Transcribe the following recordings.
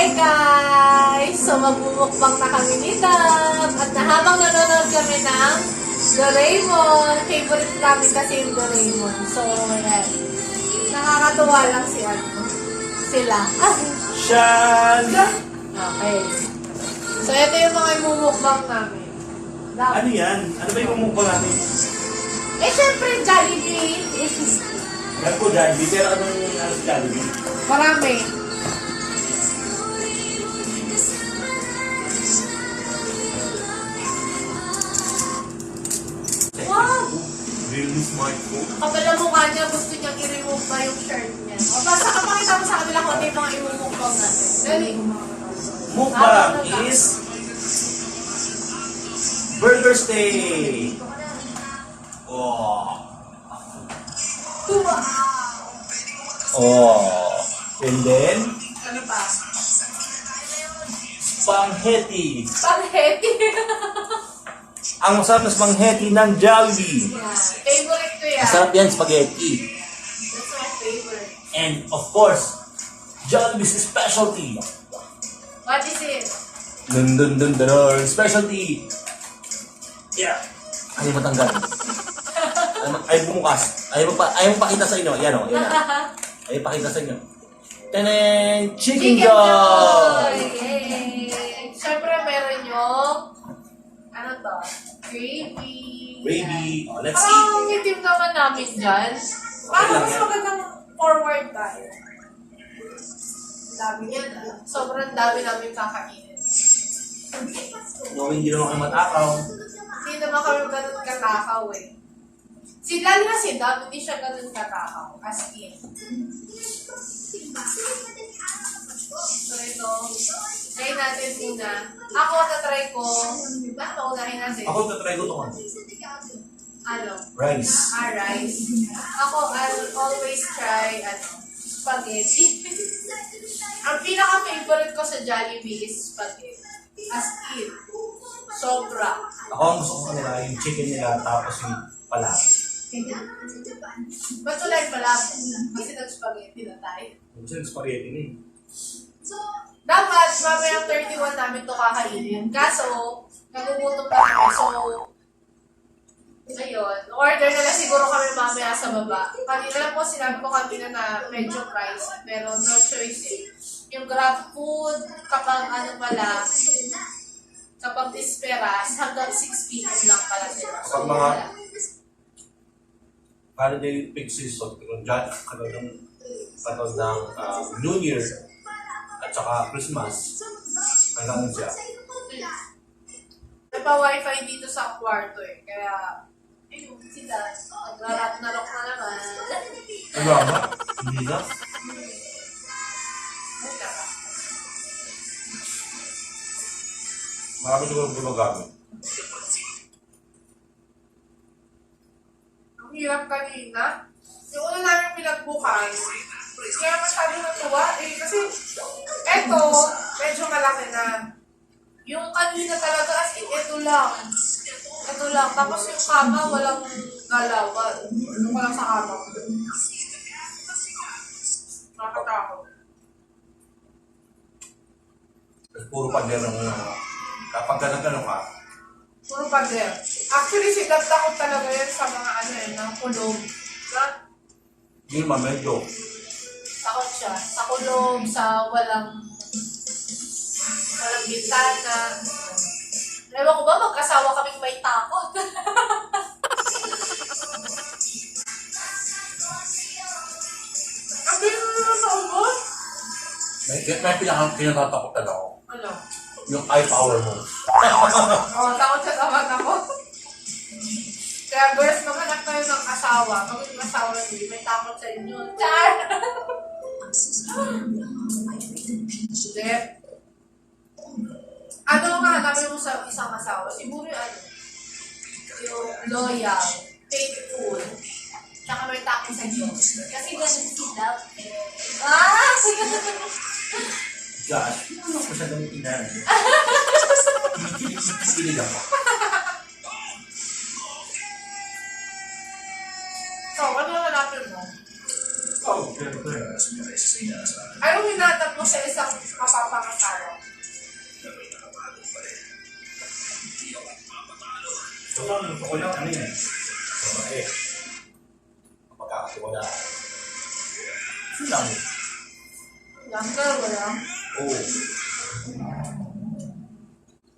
Hi guys! So magmumukbang na kami ni Dab at habang nanonood kami ng Doraemon, favorite namin kasi yung Doraemon. So yan, nakakatuwa lang sila. Shan! Okay. So ito yung mga imumukbang namin. Dab. Ano yan? Ano ba yung mumukha natin? Eh syempre Jollibee. Yan po, Jollibee. Pero anong Jollibee? Marami. Wow! Really smart po. Kapal ang mukha niya, gusto niyang i-remove pa yung shirt niya. O basta kapakita mo sa kanila kung ano yung mga imumukbang natin. Dali. Mukbang is burger steak. Oh. Wow! Oh. And then, Ano pa? spaghetti. Spaghetti. Ang masarap na spaghetti ng Jollibee. Yeah. Favorite ko yan. Masarap yan, spaghetti. That's my favorite. And of course, Jollibee's specialty. What is it? Dun dun dun dun dun. Specialty. Yeah. Ayaw matanggal. Ayaw bumukas. Ayaw pakita sa inyo. Yan o. Yan o. Ayaw pakita sa inyo. Tanan! Chicken joy! Yay! Siyempre meron yung ano to? Gravy. Gravy. Oh, let's eat. Parang yung team naman namin dyan. Parang mas magandang forward tayo. Dami yan ah. Sobrang dami namin kakainin. No, hindi naman kayo matakaw. Hindi naman kami ganun katakaw eh. Lalo na si Dab, hindi siya ganun katakaw. As in. So ito, try natin muna. Ako tatry ko, paunahin natin. Ako tatry ko ito nga. Ano? Rice. Rice. Ako, I'll always try, spaghetti. Ang pinaka-favorite ko sa Jollibee is spaghetti. As in. Sobra. Ako ang gusto ko nila yung chicken nila tapos yung palaki. Ba't wala yung palabok? Kasi nag-spaghetti na tayo. Gusto yung spaghetti na eh. Dapat, mamayang 31 namin ito kakainin. Kaso, nagugutom na kami. So, ayun. Order na lang siguro kami mamaya sa baba. Kanina lang po sinabi ko kanina na medyo pricey. Pero no choice eh. Yung Grab food, kapag kapag Disperas, hanggang 6 p.m. lang pala sila. So, Kapag mga holiday peak season, kung dyan, katawag ng New Year at saka Christmas, hanggang siya. May pa-wifi dito sa kwarto eh. Kaya, ayun, sila, naglarap-narok na naman. Ano ba? Hindi na? Ay, tara. Marami siguro gumagamit. Ang hirap kanina. Yung una namin pinagbukas, kaya masyado natuwa eh. Kasi, eto, medyo malaki na. Yung kanina talaga, as in, ito lang. Ito lang. Tapos yung kama, walang galawan. Ito ko lang sa kama. Nakatakot. Puro pader ng kapag gano'n ka, Puro pader. Actually, sigat takot talaga yan sa mga ng kulog. hindi naman medyo. Takot siya. Sa kulog, sa walang bintana. Ewan ko ba, mag-asawa kaming may takot. Ang bilis na sa ubod. May pinatatakot ako. Ano? Yung eye power mo. Oh, takot siya sa mata ko. Kaya girls, maghanap kayo ng asawa. Pag yung asawa hindi, may takot sa inyo. Char! Hindi. Ano ang hahanapin mo sa isang asawa? Siguro yung loyal, faithful, tsaka may takot sa Diyos. Kasi ganun si Love. Ah! Josh, ano ko siya gamitin? Pilig ako. So, ano ang hanapin mo? Oh, siyempre. Anong hinatap mo sa isang mapapangasara. Ito lang, gusto ko lang ano yun. Babae. Pagkakatiwala. Ito lang. Younger, wala. Oo.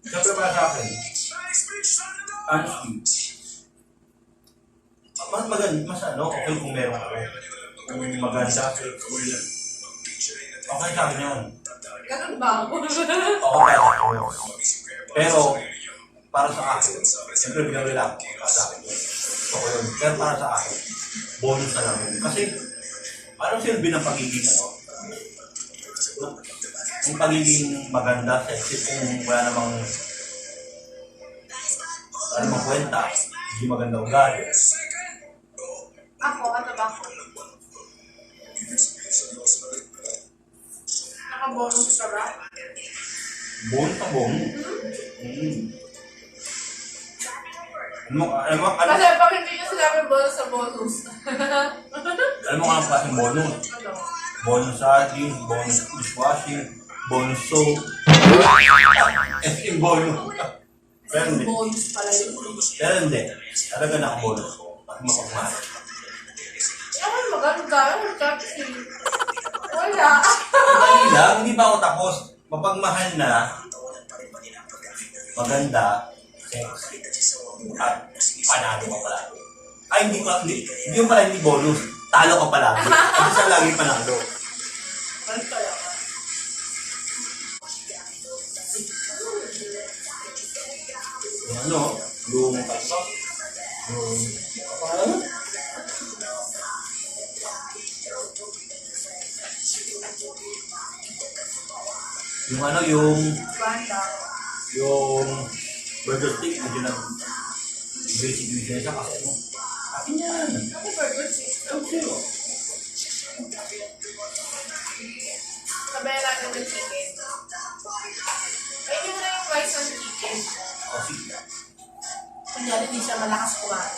Siyempre para sa akin, honesty. Mas maganda, mas ano, okay kung meron ka. Kung maganda, okay sa akin yun. Ganun ba? Okay sa akin yun. Pero, para sa akin, siyempre bigyan lang para sa akin yun. Gusto ko yun. Pero para sa akin, bonus na lang yun. Kasi, parang silbi ng pagiging ano, yung pagiging maganda sa isip kung wala namang kwenta, hindi maganda ugali. Ako, ano ba ako? Nakabonus ka ba? Bonus na bonus. Ano Kasi pag hindi nyo sinabi bonus sa bonus. alam mo nga ang klaseng bonus? Ano? Bonus saging, bonus dishwashing, bonus soap. Yung bonus. Pero hindi. Bonus pala yun. Pero hindi. Talaga nakabonus ko. At mapagmahal. Ako maganda. Kasi wala. Dahil lang, hindi pa ako tapos. Mapagmahal na, maganda, sexy, at panalo ka pala. Ay, hindi yung pala hindi bonus. Talo ka pala. Kasi siya lagi panalo. Ano kaya? Yung ano, yung kalsok, yung ano? Yung ano, yung Banda. burger stick, medyo na basic business siya kasi ano. Akin yan. Ano burger chicken? Okay. Sabayan natin ng chicken. Ay, hindi mo na yung rice ng chicken. O sige. Kunyari, hindi siya malakas kumain.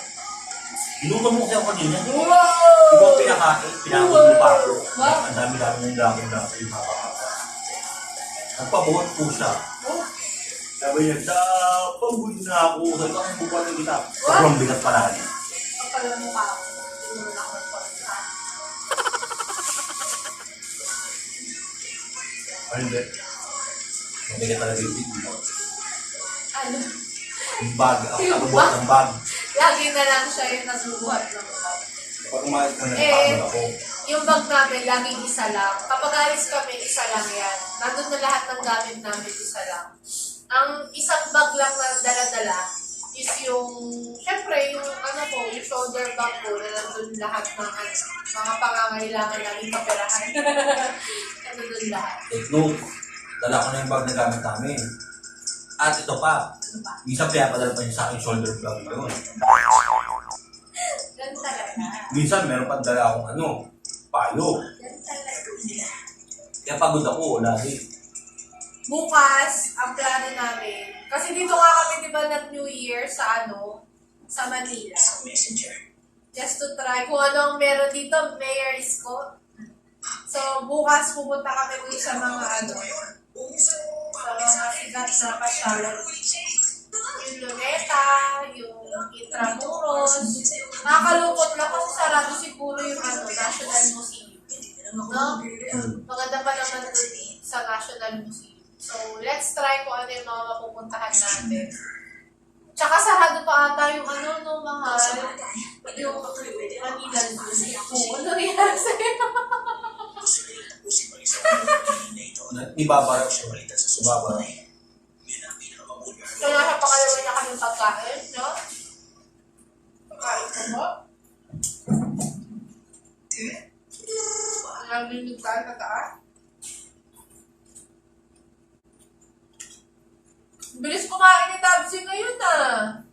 Inuman mo kasi ako kanina. Di Wow! ba ako pinakain? Pinakot mo pa ako. Wow! Ang dami-dami ng dami yung hapa-hapa. Nagpabuhat po siya. Oh, Sabi niya, pagbuhin na ako. Sabi ko, ang bubuhatin kita. Sobrang bigat pala. ang pala mo ka ako. Hindi mo na ako nagpapita. Ay, hindi. Mabigat talaga yung big mo. Ano? Yung bag. Ako nagbubuhat ng bag. Lagi na lang siya yung nagbubuhat ng bag. Pag umayos ka na, Eh, napagod ako. yung bag namin, laging isa lang. Kapag alis kami, isa lang yan. Nandun na lahat ng gamit namin, isa lang. Ang isang bag lang na dala-dala is yung, syempre, yung ano po, yung shoulder bag po na nandun lahat ng ano, mga pangangailangan namin kaperahan. Nandun lahat. Take note. Dala ko na yung bag na gamit namin. At ito pa. Ano ba? Minsan pinapadala pa niya sa akin shoulder bag yun. Ganun talaga. Minsan meron pa dala akong ano, palo. Ganun talaga. Kaya pagod ako lagi. Bukas, ang plano namin, kasi dito nga kami, di ba, nag-New Year sa ano, sa Manila. Just to try kung ano ang meron dito, Mayor Isko. So, bukas pupunta kami dito sa mga ano, sa mga sigat na pasyalan. Yung Luneta, yung Intramuros. Nakakalungkot lang kasi sarado siguro yung ano, National Museum. No? Maganda pa naman dun sa National Museum. So, let's try kung ano yung mga mapupuntahan natin. Tsaka sarado pa ata yung ano, no, mahal. Yung Manila Zoo. Oo, ano yan sa'yo? Ibabara siya. Ibabara. Kaya sa pangalawa niya kami pagkain, no? Pagkain ko mo? Nalinig tayo sa taas? Bilis kumain ni Tabsi ngayon ah.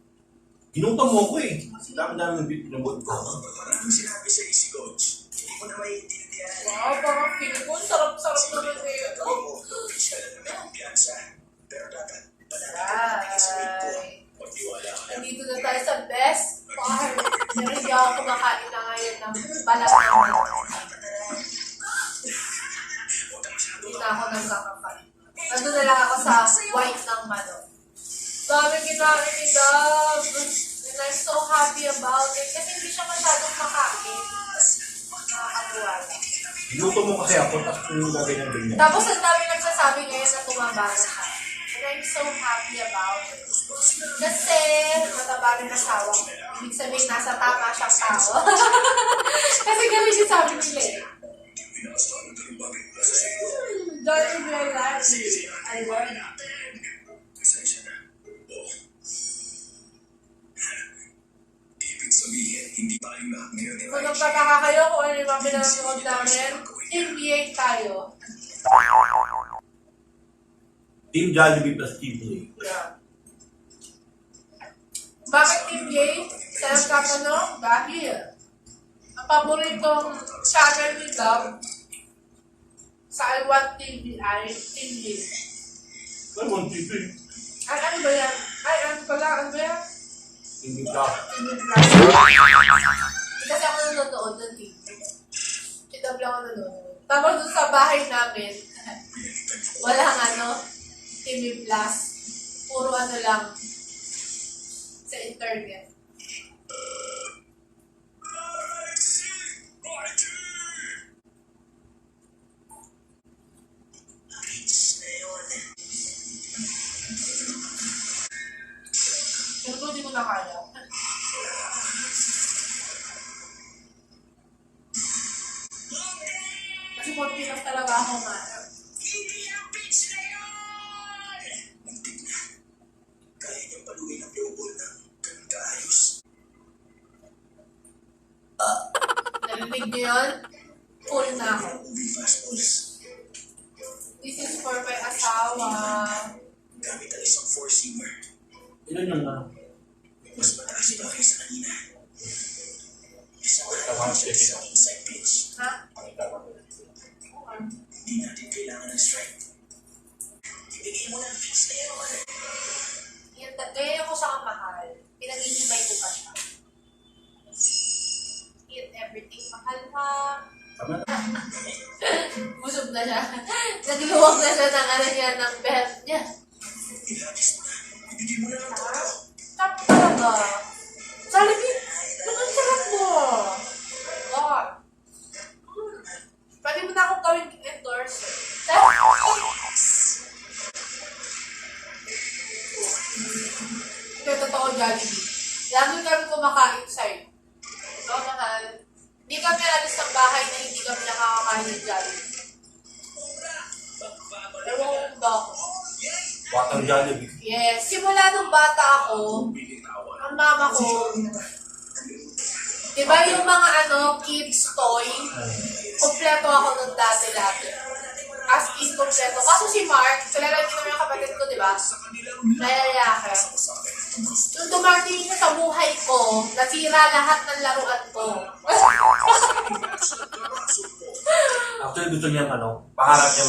Ginutom mo ko eh. Dami-dami ng bit pinabot ko. Wow, parang feel ko. Sarap-sarap naman kayo. Nandito na tayo sa best part. Pero hindi ako kumakain na ngayon ng balat naman. Hindi na ako nagkakapat. Nandun na lang ako sa white ng manok. Dami kinain ni Dab. And I'm so happy about it. Kasi hindi siya masyadong makain. Nakakatuwa lang. Luto mo kasi ako, tapos yung gaganyan din niya. Tapos ang dami nagsasabi ngayon na tumaba na siya. And I'm so happy about it. Kasi mataba rin asawa ko. Ibig sabihin nasa tama siyang tao. Kasi ganun yung sabi nila eh. Don't you realize? I learned. Kung nagtataka kayo kung ano yung mga pinanood namin, NBA tayo. Team Jollibee plus Team Blue. Yeah. Bakit NBA? Sa nagtatanong? Dahil ang paboritong channel ni Dab sa I Want TV ay TV. Ay, 1TV. Ay, ano ba yan? Ay, ano pala? Ano ba yan? Hindi ka. TV Plus. Kasi ako nanonood ng TV. Si Dab lang ako nanonood. Tapos doon sa bahay namin, walang TV Plus. Puro lang sa internet. Pero hindi ko na kaya. Kasi konti lang talaga ako nga. Kaya niyang paluin ang global ng ganun kaayos. Narinig niyo yun? Full na ako. Moving fastballs. This is for my asawa. Gamit ang isang four-seamer. Ilan yung Mas mataas pa kaysa kanina. Isang sa inside pitch. Ha? Hindi natin kailangan ng strike. Ibigay mo ng pitch na yun. Kaya ko siya kamahal. Pinag-ihimay ko pa siya. Eat everything. Mahal ha. Tama na. Busog na siya. Nagluwag na siya ng belt niya. Ilagis mo na. Ibigay mo na ng todo. Tap talaga. Jollibee, ganun sarap mo. God. Pwede mo na akong gawin endorser. Ito totoo, Jollibee. Lagi kami kumakain sa'yo. Ito, mahal. Hindi kami alis ng bahay na hindi kami nakakakain ng Jollibee. Ewan ko ba ako? Batang Jollibee. Yes. Simula nung bata ako, ang mama ko, di ba yung mga kids toy, kompleto ako nung dati. As in, kompleto. Kaso si Mark, kilala niyo naman yung kapatid ko, di ba? Layayake. Nung dumating siya sa buhay ko, nasira lahat ng laruan ko. Actually, gusto niya pangarap niya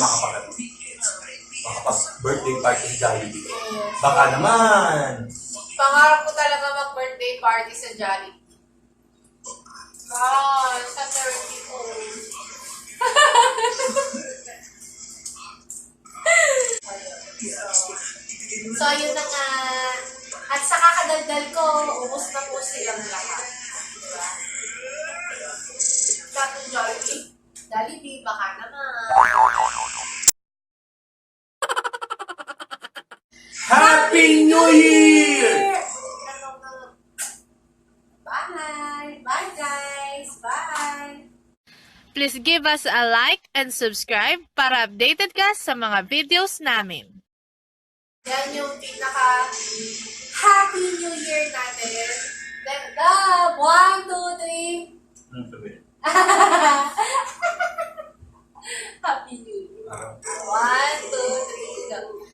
makapag-birthday party sa Jollibee. Yes. Baka naman. Pangarap ko talaga mag-birthday party sa Jollibee. Wow, sa 30 ko. So, yun na nga. At sa kakadaldal ko, ubos na po silang lahat. Diba? Katong Jollibee. Jollibee, baka naman. Happy New Year! Bye! Bye, guys! Bye! Please give us a like and subscribe para updated ka sa mga videos namin. Yan yung pinaka-Happy New Year natin. Then, 1, 2, 3. Ano sabi? Happy New Year.